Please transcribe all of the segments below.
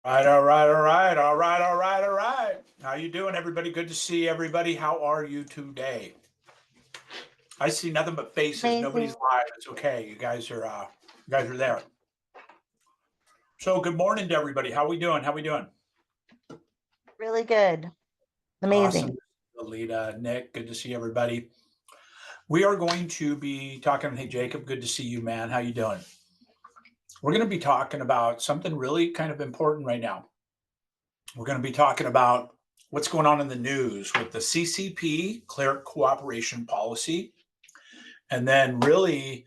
All right. How you doing, everybody? Good to see everybody. How are you today? I see nothing but faces. Nobody's Amazing. live. It's okay. You guys are there. So good morning to everybody. How we doing? How we doing? Really good. Awesome. Amazing. Alita, Nick, good to see everybody. We are going to be talking. Hey, Jacob, good to see you, man. How you doing? We're going to be talking about something really kind of important right now. We're going to be talking about what's going on in the news with the C.C.P. Clear Cooperation Policy. And then, really,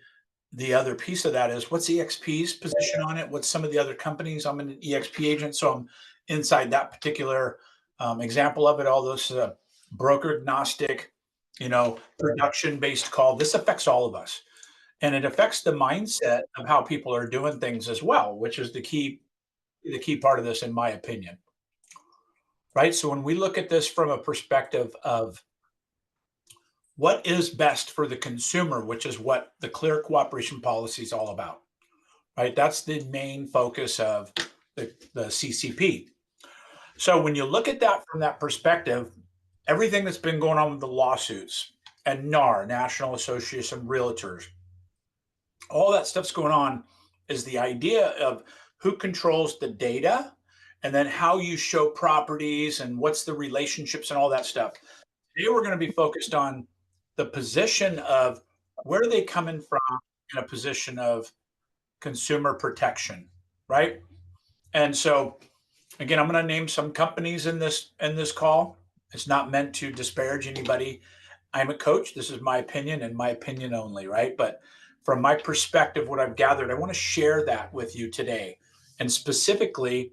the other piece of that is what's EXP's position on it? What's some of the other companies? I'm an EXP agent, so I'm inside that particular example of it. All those broker agnostic, production based call. This affects all of us, and it affects the mindset of how people are doing things as well, which is the key part of this, in my opinion. Right. So when we look at this from a perspective of what is best for the consumer, which is what the clear cooperation policy is all about, right? That's the main focus of the CCP. So when you look at that from that perspective, everything that's been going on with the lawsuits and NAR, National Association of Realtors, all that stuff's going on is the idea of who controls the data and then how you show properties and what's the relationships and all that stuff. Today we're going to be focused on the position of where are they coming from in a position of consumer protection, right? And so again, I'm going to name some companies in this call. It's not meant to disparage anybody. I'm a coach. This is my opinion and my opinion only, right? But from my perspective, what I've gathered, I want to share that with you today, and specifically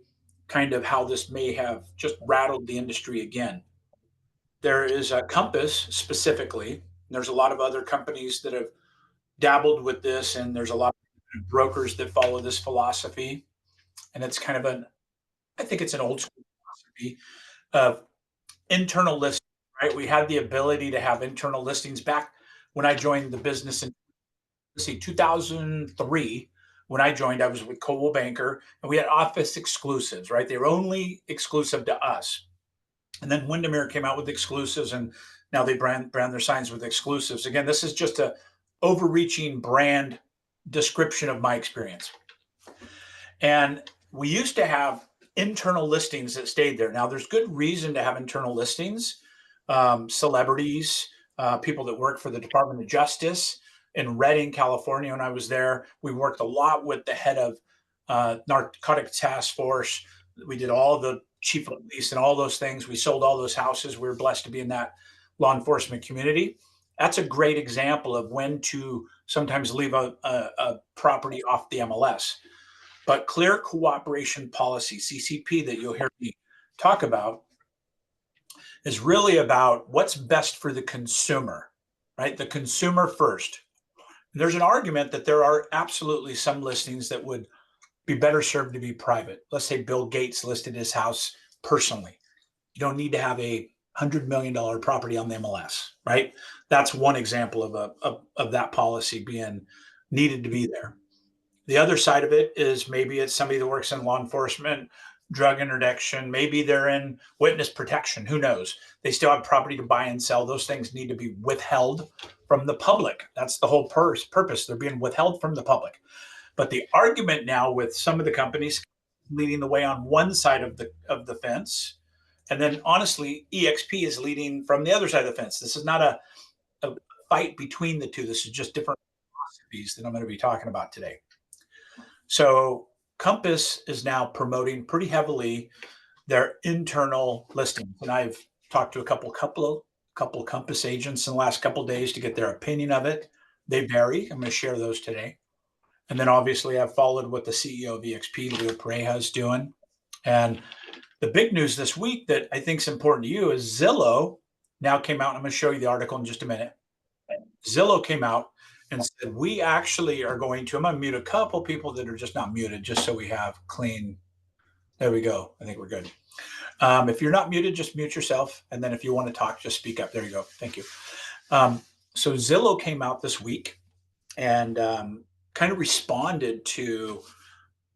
kind of how this may have just rattled the industry again. There is a Compass specifically. There's a lot of other companies that have dabbled with this, and there's a lot of brokers that follow this philosophy. And it's kind of I think it's an old school philosophy of internal listings, right? We had the ability to have internal listings back when I joined the business in, let's see, 2003. When I joined, I was with Coldwell Banker, and we had office exclusives, right? They were only exclusive to us. And then Windermere came out with exclusives, and now they brand their signs with exclusives. Again, this is just a overreaching brand description of my experience. And we used to have internal listings that stayed there. Now, there's good reason to have internal listings. Celebrities, people that work for the Department of Justice in Redding, California. When I was there, we worked a lot with the head of narcotic task force. We did all the chief of police and all those things. We sold all those houses. We were blessed to be in that law enforcement community. That's a great example of when to sometimes leave a property off the MLS. But clear cooperation policy, CCP, that you'll hear me talk about, is really about what's best for the consumer, right? The consumer first. There's an argument that there are absolutely some listings that would be better served to be private. Let's say Bill Gates listed his house personally. You don't need to have a $100 million property on the MLS, right? That's one example of that policy being needed to be there. The other side of it is maybe it's somebody that works in law enforcement, drug interdiction, maybe they're in witness protection. Who knows? They still have property to buy and sell. Those things need to be withheld from the public. That's the whole purpose. They're being withheld from the public. But the argument now with some of the companies leading the way on one side of the fence, and then honestly, EXP is leading from the other side of the fence. This is not a fight between the two. This is just different philosophies that I'm going to be talking about today. So Compass is now promoting pretty heavily their internal listings, and I've talked to a couple Compass agents in the last couple of days to get their opinion of it. They vary. I'm going to share those today. And then obviously I've followed what the CEO of EXP, Leo Pareja, is doing. And the big news this week that I think is important to you is Zillow now came out. I'm going to show you the article in just a minute. Zillow came out and said, we actually are going to, I'm going to mute a couple people that are just not muted, just so we have clean. There we go. I think we're good. If you're not muted, just mute yourself. And then if you want to talk, just speak up. There you go. Thank you. So Zillow came out this week and kind of responded to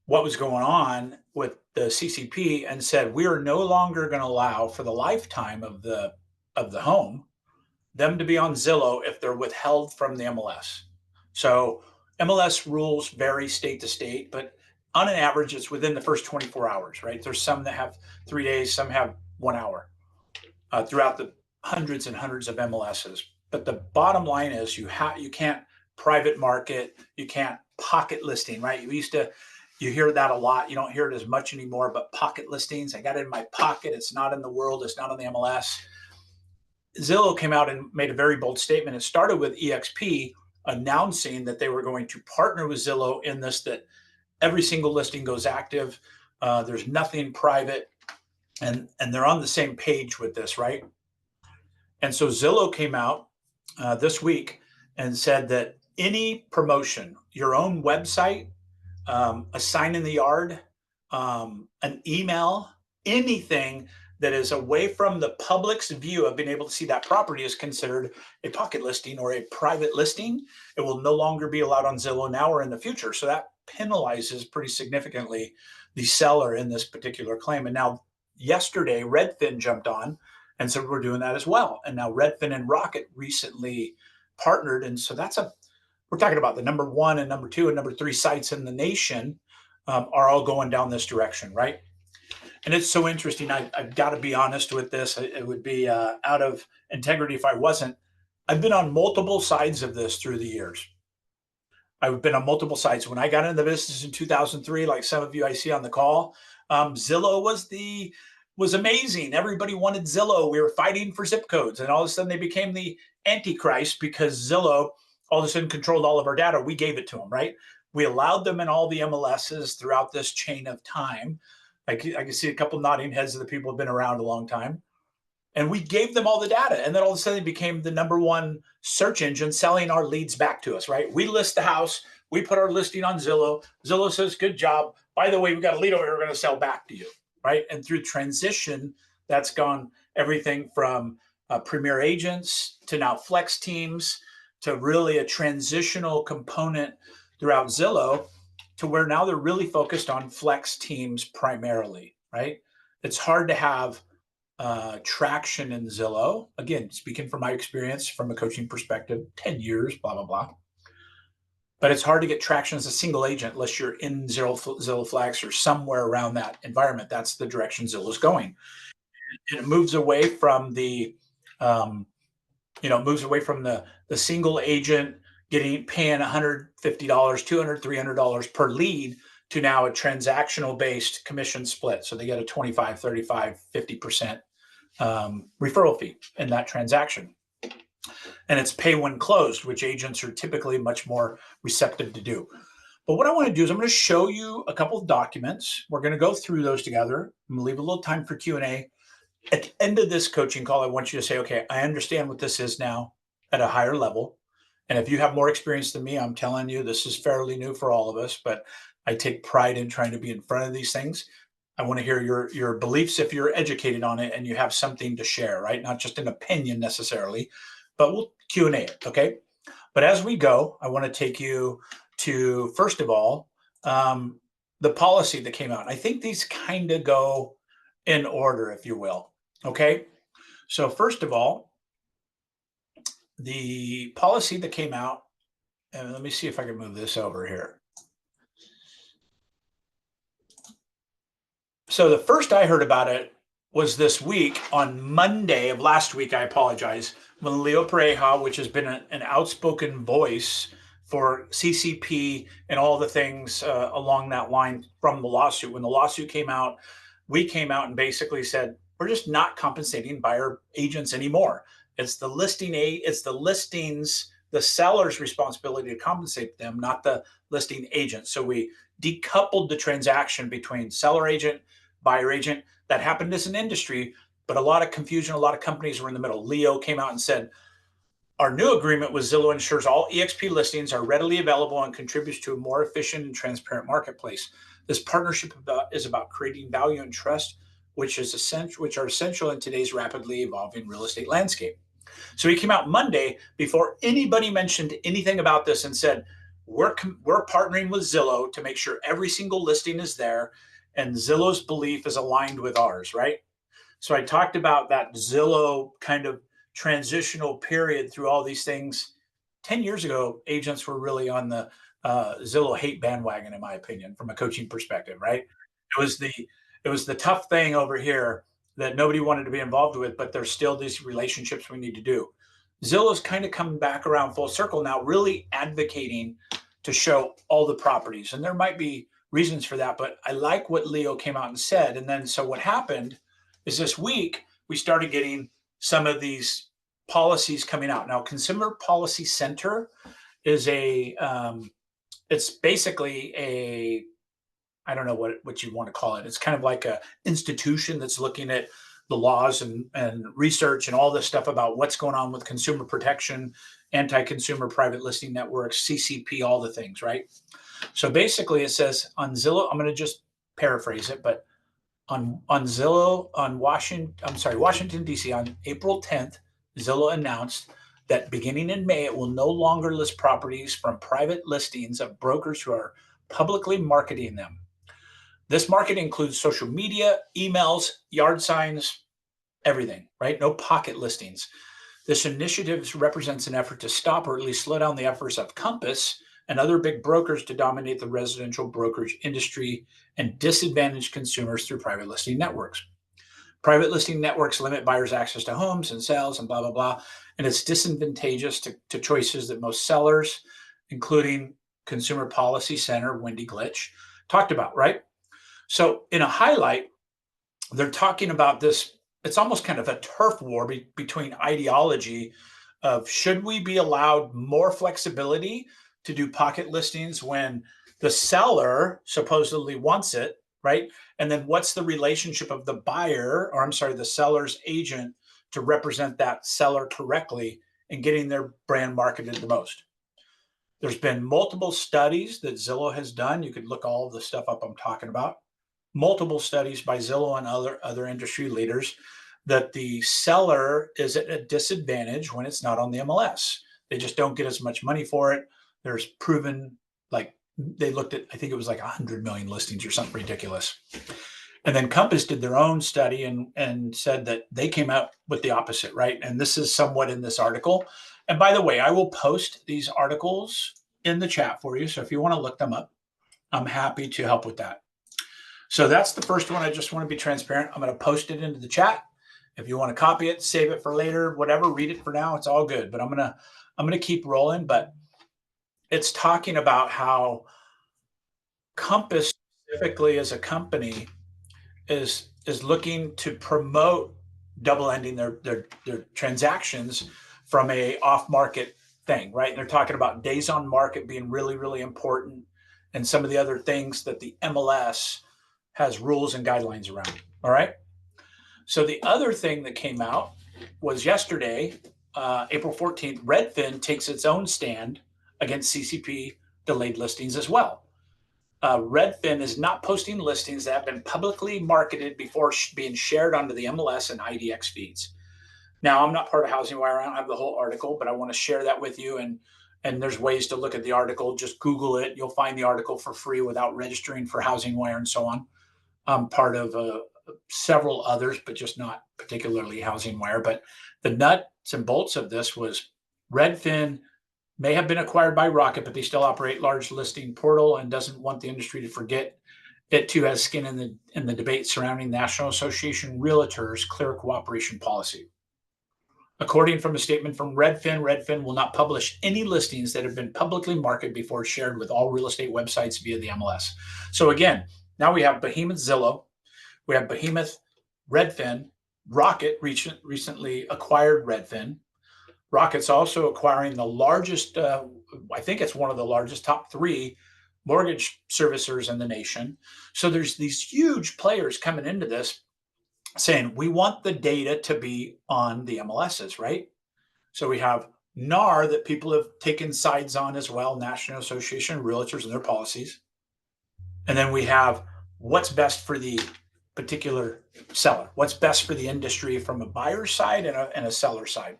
what was going on with the C.C.P. and said, we are no longer going to allow for the lifetime of the home them to be on Zillow if they're withheld from the MLS. So MLS rules vary state to state, but on an average, it's within the first 24 hours, right? There's some that have 3 days, some have 1 hour throughout the hundreds and hundreds of MLSs. But the bottom line is you can't private market, you can't pocket listing, right? You hear that a lot. You don't hear it as much anymore, but pocket listings, I got it in my pocket. It's not in the world. It's not on the MLS. Zillow came out and made a very bold statement. It started with EXP announcing that they were going to partner with Zillow in this, that every single listing goes active. There's nothing private, and they're on the same page with this, right? And so Zillow came out this week and said that any promotion, your own website, a sign in the yard, an email, anything that is away from the public's view of being able to see that property is considered a pocket listing or a private listing. It will no longer be allowed on Zillow now or in the future. So that penalizes pretty significantly the seller in this particular claim. And now yesterday, Redfin jumped on and said, we're doing that as well. And now Redfin and Rocket recently partnered. And so we're talking about the number one and number two and number three sites in the nation are all going down this direction, right? And it's so interesting. I've got to be honest with this. It would be out of integrity if I wasn't. I've been on multiple sides of this through the years. I've been on multiple sides. When I got into the business in 2003, like some of you I see on the call, Zillow was amazing. Everybody wanted Zillow. We were fighting for zip codes, and all of a sudden they became the antichrist because Zillow all of a sudden controlled all of our data. We gave it to them, right? We allowed them in all the MLSs throughout this chain of time. I can see a couple nodding heads of the people who have been around a long time. And we gave them all the data. And then all of a sudden it became the number one search engine selling our leads back to us, right? We list the house. We put our listing on Zillow. Zillow says, good job. By the way, we got a lead over here we're going to sell back to you, right? And through transition, that's gone everything from premier agents to now flex teams to really a transitional component throughout Zillow to where now they're really focused on flex teams primarily, right? It's hard to have traction in Zillow. Again, speaking from my experience from a coaching perspective, 10 years, blah, blah, blah. But it's hard to get traction as a single agent unless you're in Zillow Flex or somewhere around that environment. That's the direction Zillow's going. And it moves away from the, the single agent paying $150, $200, $300 per lead to now a transactional based commission split. So they get a 25, 35, 50% referral fee in that transaction. And it's pay when closed, which agents are typically much more receptive to do. But what I want to do is I'm going to show you a couple of documents. We're going to go through those together. I'm going to leave a little time for Q&A. At the end of this coaching call, I want you to say, okay, I understand what this is now at a higher level. And if you have more experience than me, I'm telling you, this is fairly new for all of us, but I take pride in trying to be in front of these things. I want to hear your beliefs if you're educated on it and you have something to share, right? Not just an opinion necessarily, but we'll Q&A it, okay? But as we go, I want to take you to, first of all, the policy that came out. I think these kind of go in order, if you will, okay? So first of all, the policy that came out, and let me see if I can move this over here. So the first I heard about it was this week on Monday of last week. I apologize. When Leo Pareja, which has been an outspoken voice for C.C.P. and all the things along that line from the lawsuit. When the lawsuit came out, we came out and basically said, we're just not compensating buyer agents anymore. It's the listings, the seller's responsibility to compensate them, not the listing agent. So we decoupled the transaction between seller agent, buyer agent. That happened as an industry, but a lot of confusion, a lot of companies were in the middle. Leo came out and said, our new agreement with Zillow ensures all EXP listings are readily available and contributes to a more efficient and transparent marketplace. This partnership is about creating value and trust, which are essential in today's rapidly evolving real estate landscape. So he came out Monday before anybody mentioned anything about this and said, we're partnering with Zillow to make sure every single listing is there, and Zillow's belief is aligned with ours, right? So I talked about that Zillow kind of transitional period through all these things. 10 years ago, agents were really on the Zillow hate bandwagon, in my opinion, from a coaching perspective, right? It was the it was the tough thing over here that nobody wanted to be involved with, but there's still these relationships we need to do. Zillow's kind of coming back around full circle now, really advocating to show all the properties. And there might be reasons for that, but I like what Leo came out and said. And then, so what happened is this week we started getting some of these policies coming out. Now, Consumer Policy Center is it's basically I don't know what you want to call it. It's kind of like a institution that's looking at the laws and research and all this stuff about what's going on with consumer protection, anti-consumer private listing networks, C.C.P, all the things, right? So basically it says on Zillow, I'm going to just paraphrase it, but on Zillow, on Washington, D.C., on April 10th, Zillow announced that beginning in May, it will no longer list properties from private listings of brokers who are publicly marketing them. This market includes social media, emails, yard signs, everything, right? No pocket listings. This initiative represents an effort to stop or at least slow down the efforts of Compass and other big brokers to dominate the residential brokerage industry and disadvantage consumers through private listing networks. Private listing networks limit buyers' access to homes and sales and blah, blah, blah. And it's disadvantageous to choices that most sellers, including Consumer Policy Center, Wendy Glitch, talked about, right? So in a highlight, they're talking about this. It's almost kind of a turf war between ideology of should we be allowed more flexibility to do pocket listings when the seller supposedly wants it, right? And then what's the relationship of the buyer, or I'm sorry, the seller's agent to represent that seller correctly and getting their brand marketed the most? There's been multiple studies that Zillow has done. You could look all of the stuff up I'm talking about. Multiple studies by Zillow and other industry leaders that the seller is at a disadvantage when it's not on the MLS. They just don't get as much money for it. There's proven, like they looked at, I think it was like 100 million listings or something ridiculous. And then Compass did their own study and said that they came out with the opposite, right? And this is somewhat in this article. And by the way, I will post these articles in the chat for you. So if you want to look them up, I'm happy to help with that. So that's the first one. I just want to be transparent. I'm going to post it into the chat. If you want to copy it, save it for later, whatever, read it for now. It's all good. But I'm going to keep rolling. But it's talking about how Compass specifically as a company is looking to promote double ending their transactions from a off market thing, right? And they're talking about days on market being really, really important, and some of the other things that the MLS has rules and guidelines around. All right. So the other thing that came out was yesterday, April 14th, Redfin takes its own stand against C.C.P delayed listings as well. Redfin is not posting listings that have been publicly marketed before being shared onto the MLS and IDX feeds. Now, I'm not part of Housing Wire. I don't have the whole article, but I want to share that with you. And there's ways to look at the article. Just Google it. You'll find the article for free without registering for Housing Wire and so on. I'm part of several others, but just not particularly Housing Wire. But the nuts and bolts of this was Redfin may have been acquired by Rocket, but they still operate large listing portal and doesn't want the industry to forget it too has skin in the debate surrounding National Association Realtors clear cooperation policy. According from a statement from Redfin, Redfin will not publish any listings that have been publicly marketed before shared with all real estate websites via the MLS. So again, now we have Behemoth Zillow, we have Behemoth Redfin, Rocket recently acquired Redfin. Rocket's also acquiring the largest, I think it's one of the largest, top 3 mortgage servicers in the nation. So there's these huge players coming into this saying, we want the data to be on the MLSs, right? So we have NAR that people have taken sides on as well, National Association of Realtors and their policies. And then we have what's best for the particular seller, what's best for the industry from a buyer side and a seller side.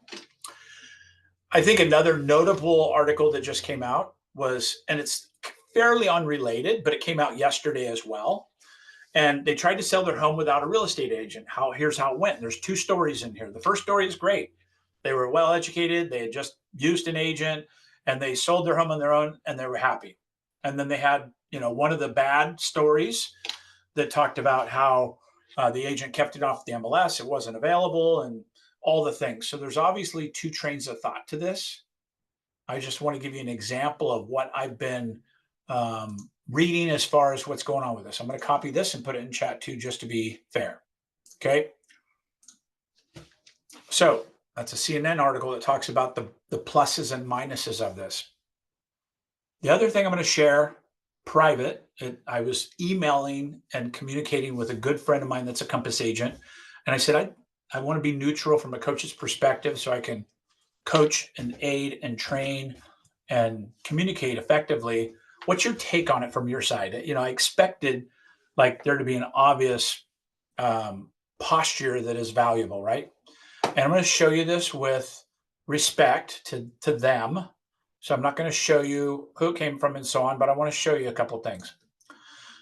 I think another notable article that just came out was, and it's fairly unrelated, but it came out yesterday as well. And they tried to sell their home without a real estate agent. Here's how it went. There's two stories in here. The first story is great. They were well educated. They had just used an agent and they sold their home on their own and they were happy. And then they had, one of the bad stories that talked about how the agent kept it off the MLS. It wasn't available and all the things. So there's obviously two trains of thought to this. I just want to give you an example of what I've been reading as far as what's going on with this. I'm going to copy this and put it in chat too, just to be fair. Okay. So that's a CNN article that talks about the pluses and minuses of this. The other thing I'm going to share private, I was emailing and communicating with a good friend of mine that's a Compass agent. And I said, I want to be neutral from a coach's perspective so I can coach and aid and train and communicate effectively. What's your take on it from your side? I expected like there to be an obvious posture that is valuable, right? And I'm going to show you this with respect to them. So I'm not going to show you who it came from and so on, but I want to show you a couple of things.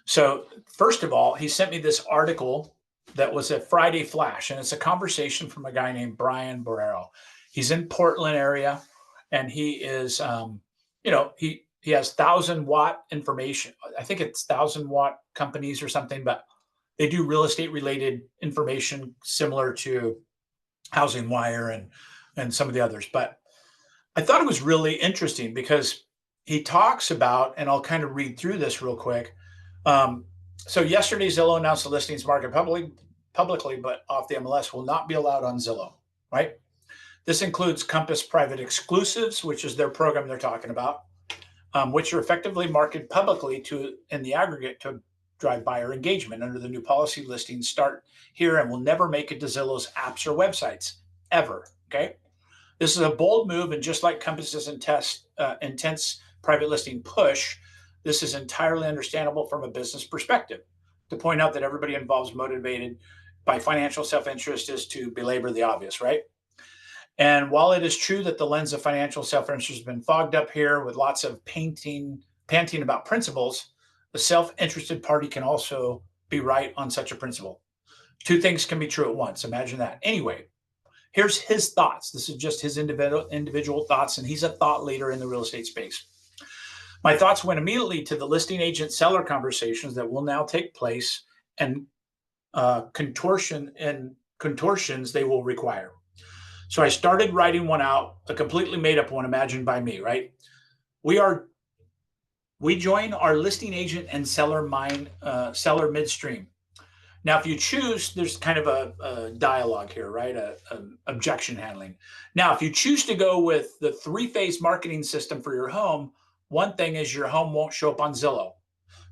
So first of all, he sent me this article that was a Friday flash, and it's a conversation from a guy named Brian Borrero. He's in Portland area, and he is, he has 1,000-watt information. I think it's 1,000-watt companies or something, but they do real estate related information similar to Housing Wire and some of the others. But I thought it was really interesting because he talks about, and I'll kind of read through this real quick. So yesterday, Zillow announced the listings market publicly, but off the MLS will not be allowed on Zillow, right? This includes Compass Private Exclusives, which is their program they're talking about, which are effectively marketed publicly in the aggregate to drive buyer engagement. Under the new policy, listings start here and will never make it to Zillow's apps or websites, ever, okay? This is a bold move, and just like Compass's intense private listing push, this is entirely understandable from a business perspective. To point out that everybody involved is motivated by financial self-interest is to belabor the obvious, right? And while it is true that the lens of financial self-interest has been fogged up here with lots of panting about principles, the self-interested party can also be right on such a principle. Two things can be true at once. Imagine that. Anyway, here's his thoughts. This is just his individual thoughts, and he's a thought leader in the real estate space. My thoughts went immediately to the listing agent seller conversations that will now take place and contortions they will require. So I started writing one out, a completely made up one imagined by me, right? We join our listing agent and seller midstream. Now, if you choose, there's kind of a dialogue here, right? Objection handling. Now, if you choose to go with the 3-phase marketing system for your home, one thing is your home won't show up on Zillow.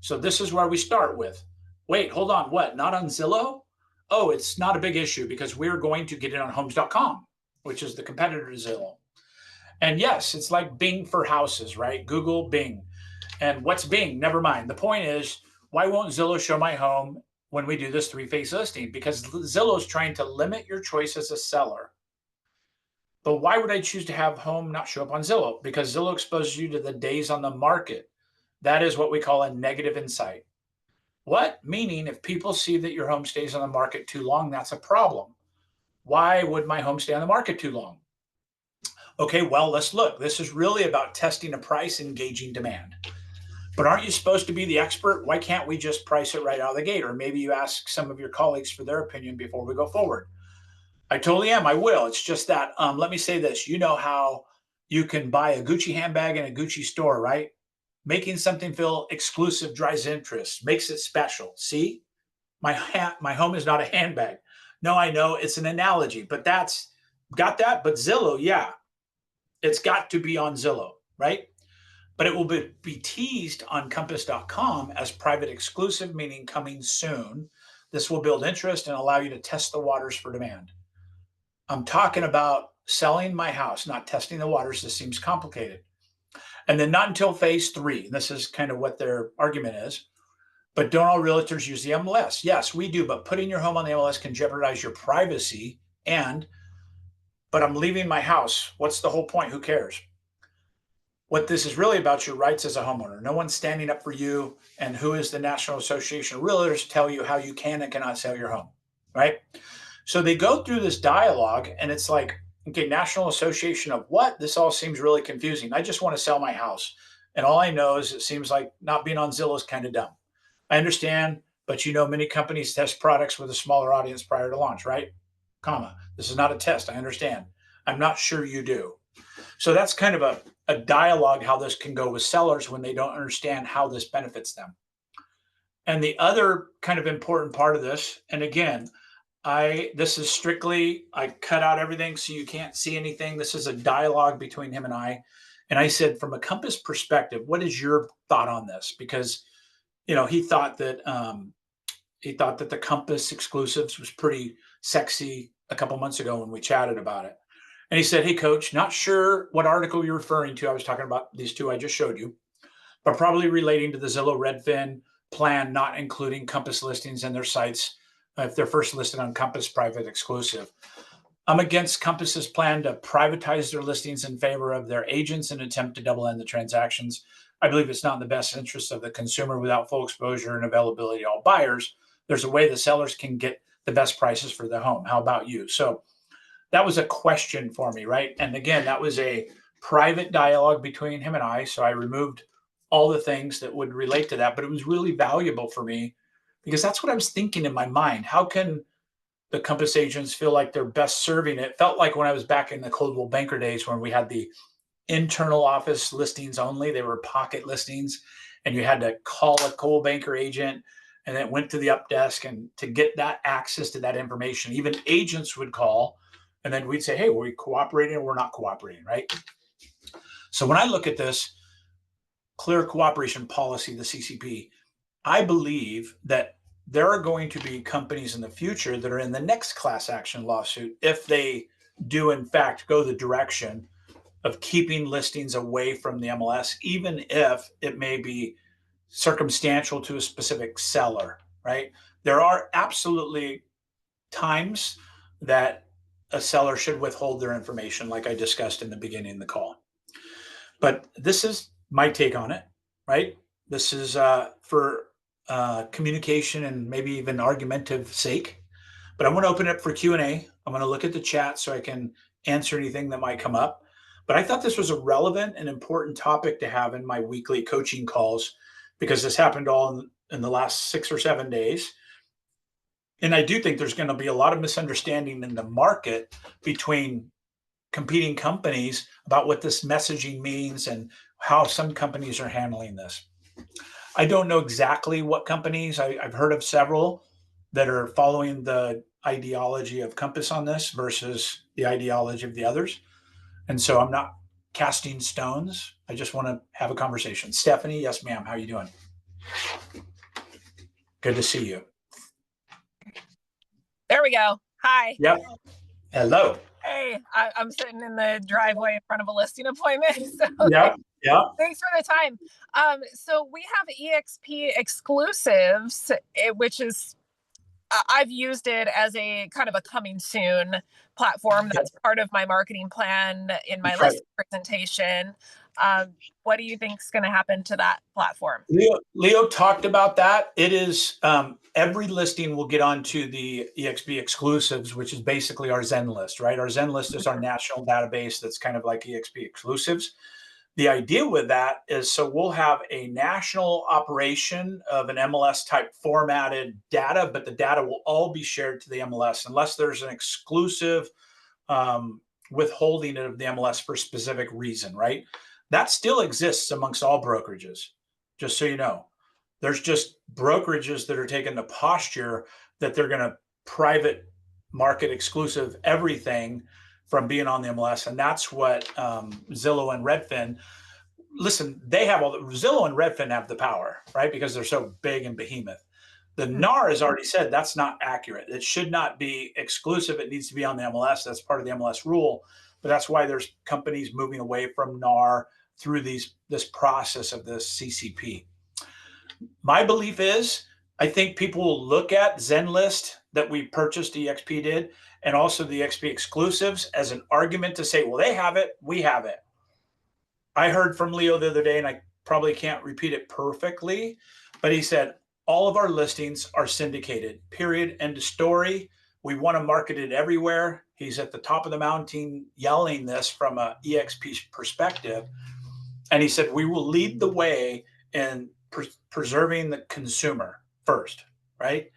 So this is where we start with, wait, hold on, what? Not on Zillow? Oh, it's not a big issue because we're going to get it on homes.com, which is the competitor to Zillow. And yes, it's like Bing for houses, right? Google, Bing. And what's Bing? Never mind. The point is, why won't Zillow show my home when we do this 3-phase listing? Because Zillow is trying to limit your choice as a seller. But why would I choose to have home not show up on Zillow? Because Zillow exposes you to the days on the market. That is what we call a negative insight. What? Meaning if people see that your home stays on the market too long, that's a problem. Why would my home stay on the market too long? Okay, well, let's look. This is really about testing a price and gauging demand. But aren't you supposed to be the expert? Why can't we just price it right out of the gate? Or maybe you ask some of your colleagues for their opinion before we go forward. I totally am. I will. It's just that, let me say this. You know how you can buy a Gucci handbag in a Gucci store, right? Making something feel exclusive drives interest, makes it special. See, my home is not a handbag. No, I know it's an analogy, but got that. But Zillow, yeah, it's got to be on Zillow, right? But it will be teased on compass.com as private exclusive, meaning coming soon. This will build interest and allow you to test the waters for demand. I'm talking about selling my house, not testing the waters. This seems complicated. And then not until phase 3. This is kind of what their argument is. But don't all realtors use the MLS? Yes, we do. But putting your home on the MLS can jeopardize your privacy. But I'm leaving my house. What's the whole point? Who cares? what this is really about, your rights as a homeowner. No one's standing up for you, and who is the National Association of Realtors tell you how you can and cannot sell your home, right? So they go through this dialogue, and it's like, okay, National Association of what? This all seems really confusing. I just want to sell my house. And all I know is it seems like not being on Zillow is kind of dumb. I understand, but many companies test products with a smaller audience prior to launch, right? Comma. This is not a test. I understand. I'm not sure you do. So that's kind of a dialogue how this can go with sellers when they don't understand how this benefits them. And the other kind of important part of this, and again, this is strictly, I cut out everything so you can't see anything. This is a dialogue between him and I. And I said, from a Compass perspective, what is your thought on this? Because, he thought that the Compass exclusives was pretty sexy a couple months ago when we chatted about it. And he said, "Hey, coach, not sure what article you're referring to. I was talking about these two I just showed you, but probably relating to the Zillow Redfin plan, not including Compass listings in their sites if they're first listed on Compass Private Exclusive. I'm against Compass's plan to privatize their listings in favor of their agents and attempt to double end the transactions. I believe it's not in the best interest of the consumer without full exposure and availability to all buyers. There's a way the sellers can get the best prices for their home. How about you?" So that was a question for me, right? And again, that was a private dialogue between him and I. So I removed all the things that would relate to that, but it was really valuable for me because that's what I was thinking in my mind. How can the Compass agents feel like they're best serving it? It felt like when I was back in the Coldwell Banker days when we had the internal office listings only, they were pocket listings, and you had to call a Coldwell Banker agent and then went to the up desk, and to get that access to that information, even agents would call, and then we'd say, "Hey, were we cooperating or we're not cooperating?" Right? So when I look at this clear cooperation policy, the CCP, I believe that there are going to be companies in the future that are in the next class action lawsuit if they do, in fact, go the direction of keeping listings away from the MLS, even if it may be circumstantial to a specific seller, right? There are absolutely times that a seller should withhold their information, like I discussed in the beginning of the call. But this is my take on it, right? This is for communication and maybe even argumentative sake. But I want to open it up for Q&A. I'm going to look at the chat so I can answer anything that might come up. But I thought this was a relevant and important topic to have in my weekly coaching calls because this happened all in the last 6 or 7 days. And I do think there's going to be a lot of misunderstanding in the market between competing companies about what this messaging means and how some companies are handling this. I don't know exactly what companies. I've heard of several that are following the ideology of Compass on this versus the ideology of the others. And so I'm not casting stones. I just want to have a conversation. Stephanie, yes, ma'am. How are you doing? Good to see you. There we go. Hi. Yep. Hello. Hey, I'm sitting in the driveway in front of a listing appointment. So Yeah. Yeah. thanks for the time. So we have EXP exclusives, which is I've used it as a kind of a coming soon platform. That's part of my marketing plan in my listing presentation. What do you think is going to happen to that platform? Leo talked about that. It is every listing will get onto the EXP exclusives, which is basically our Zen list, right? Our Zen list is our national database that's kind of like EXP exclusives. The idea with that is so we'll have a national operation of an MLS type formatted data, but the data will all be shared to the MLS unless there's an exclusive withholding of the MLS for a specific reason, right? That still exists amongst all brokerages, just so you know. There's just brokerages that are taking the posture that they're going to private market exclusive everything from being on the MLS. And that's what Zillow and Redfin, listen, they have Zillow and Redfin have the power, right? Because they're so big and behemoth. The NAR has already said that's not accurate. It should not be exclusive. It needs to be on the MLS. That's part of the MLS rule. But that's why there's companies moving away from NAR through this process of this CCP. My belief is, I think people will look at ZenList that we purchased, EXP did, and also the EXP exclusives as an argument to say, well, they have it, we have it. I heard from Leo the other day, and I probably can't repeat it perfectly, but he said, all of our listings are syndicated, period, end of story. We want to market it everywhere. He's at the top of the mountain yelling this from a EXP perspective. And he said, we will lead the way in preserving the consumer first, right?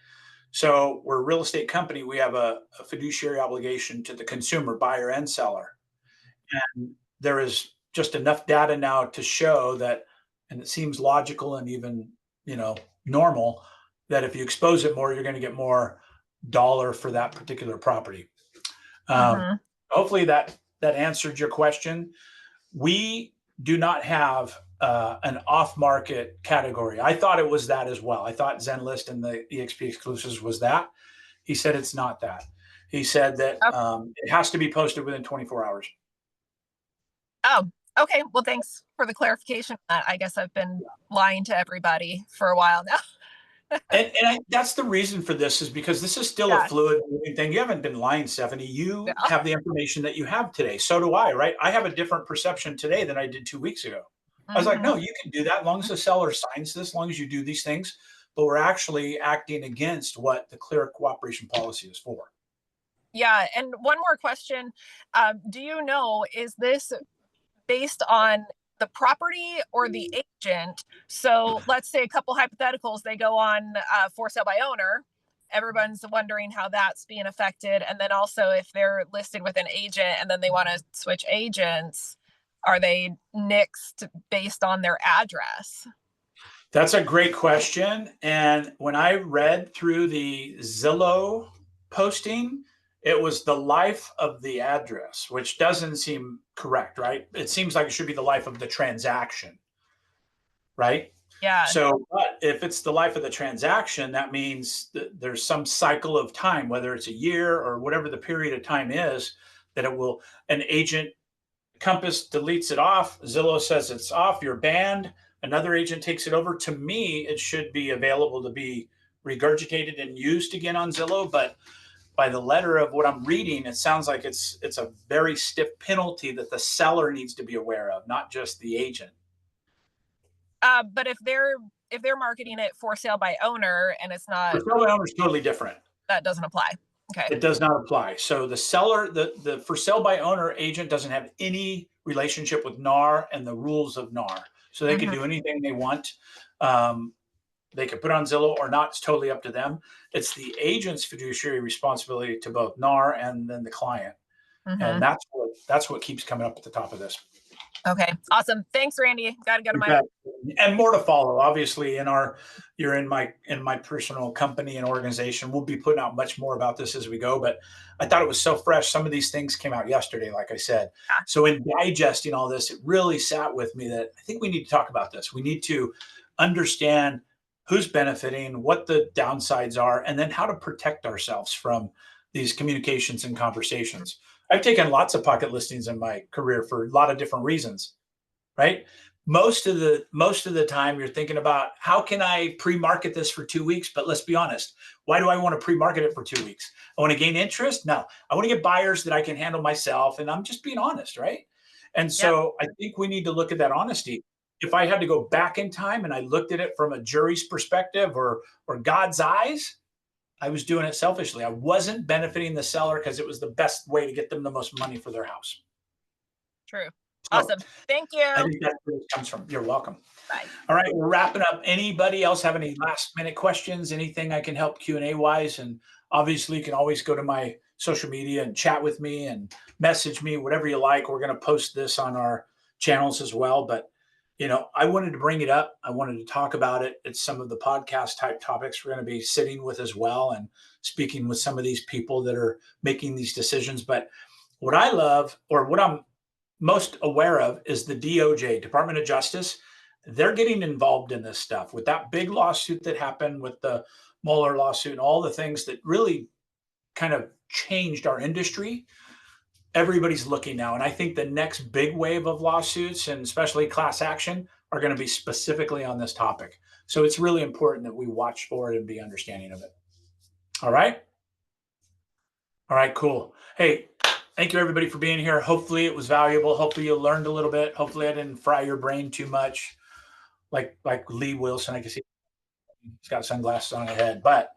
So we're a real estate company. We have a fiduciary obligation to the consumer, buyer and seller. And there is just enough data now to show that, and it seems logical and even, normal, that if you expose it more, you're going to get more dollar for that particular property. Hopefully that answered your question. We do not have an off-market category. I thought it was that as well. I thought ZenList and the EXP exclusives was that. He said it's not that. He said that it has to be posted within 24 hours. Oh, okay. Well, thanks for the clarification. I guess I've been lying to everybody for a while now. That's the reason for this, is because this is still a fluid moving thing. You haven't been lying, Stephanie. You have the information that you have today. So do I, right? I have a different perception today than I did 2 weeks ago. I was like, no, you can do that as long as the seller signs this, as long as you do these things. But we're actually acting against what the clear cooperation policy is for. Yeah. And one more question. Do you know, is this based on the property or the agent? So let's say a couple hypotheticals, they go on for sale by owner. Everyone's wondering how that's being affected. And then also if they're listed with an agent and then they want to switch agents, are they nixed based on their address? That's a great question. And when I read through the Zillow posting, it was the life of the address, which doesn't seem correct, right? It seems like it should be the life of the transaction, right? Yeah. So but if it's the life of the transaction, that means that there's some cycle of time, whether it's a year or whatever the period of time is, that it will, an agent Compass deletes it off. Zillow says it's off, you're banned. Another agent takes it over. To me, it should be available to be regurgitated and used again on Zillow. But by the letter of what I'm reading, it sounds like it's a very stiff penalty that the seller needs to be aware of, not just the agent. But if they're marketing it for sale by owner and it's not, For sale by owner is totally different. that doesn't apply. Okay. It does not apply. So the seller, the for sale by owner agent doesn't have any relationship with NAR and the rules of NAR. So they can do anything they want. They can put on Zillow or not. It's totally up to them. It's the agent's fiduciary responsibility to both NAR and then the client. And that's what keeps coming up at the top of this. Okay, awesome. Thanks, Randy. Got to go to my and more to follow. Obviously, you're in my personal company and organization. We'll be putting out much more about this as we go. But I thought it was so fresh. Some of these things came out yesterday, like I said. So in digesting all this, it really sat with me that I think we need to talk about this. We need to understand who's benefiting, what the downsides are, and then how to protect ourselves from these communications and conversations. I've taken lots of pocket listings in my career for a lot of different reasons, right? Most of the time you're thinking about how can I pre-market this for 2 weeks? But let's be honest, why do I want to pre-market it for 2 weeks? I want to gain interest? No, I want to get buyers that I can handle myself. And I'm just being honest, right? And so I think we need to look at that honesty. If I had to go back in time and I looked at it from a jury's perspective or God's eyes, I was doing it selfishly. I wasn't benefiting the seller because it was the best way to get them the most money for their house. True. Awesome. Thank you. I think that's where it comes from. You're welcome. Bye. All right, we're wrapping up. Anybody else have any last minute questions? Anything I can help Q&A wise? And obviously, you can always go to my social media and chat with me and message me, whatever you like. We're going to post this on our channels as well. But I wanted to bring it up. I wanted to talk about it. It's some of the podcast type topics we're going to be sitting with as well and speaking with some of these people that are making these decisions. But what I love, or what I'm most aware of, is the DOJ, Department of Justice. They're getting involved in this stuff with that big lawsuit that happened with the Mueller lawsuit and all the things that really kind of changed our industry. Everybody's looking now. And I think the next big wave of lawsuits, and especially class action, are going to be specifically on this topic. So it's really important that we watch for it and be understanding of it. All right. All right, cool. Hey, Thank you, everybody, for being here. Hopefully it was valuable. Hopefully you learned a little bit. Hopefully I didn't fry your brain too much. Like Lee Wilson, I can see he's got sunglasses on his head. But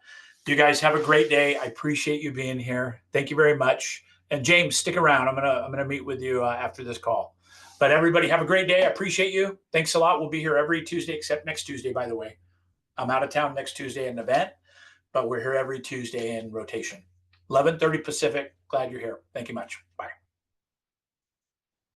you guys have a great day. I appreciate you being here. Thank you very much. And James, stick around. I'm gonna meet with you after this call. But everybody, have a great day. I appreciate you. Thanks a lot. We'll be here every Tuesday, except next Tuesday, by the way. I'm out of town next Tuesday at an event, but we're here every Tuesday in rotation. 11:30 Pacific. Glad you're here. Thank you much. Bye.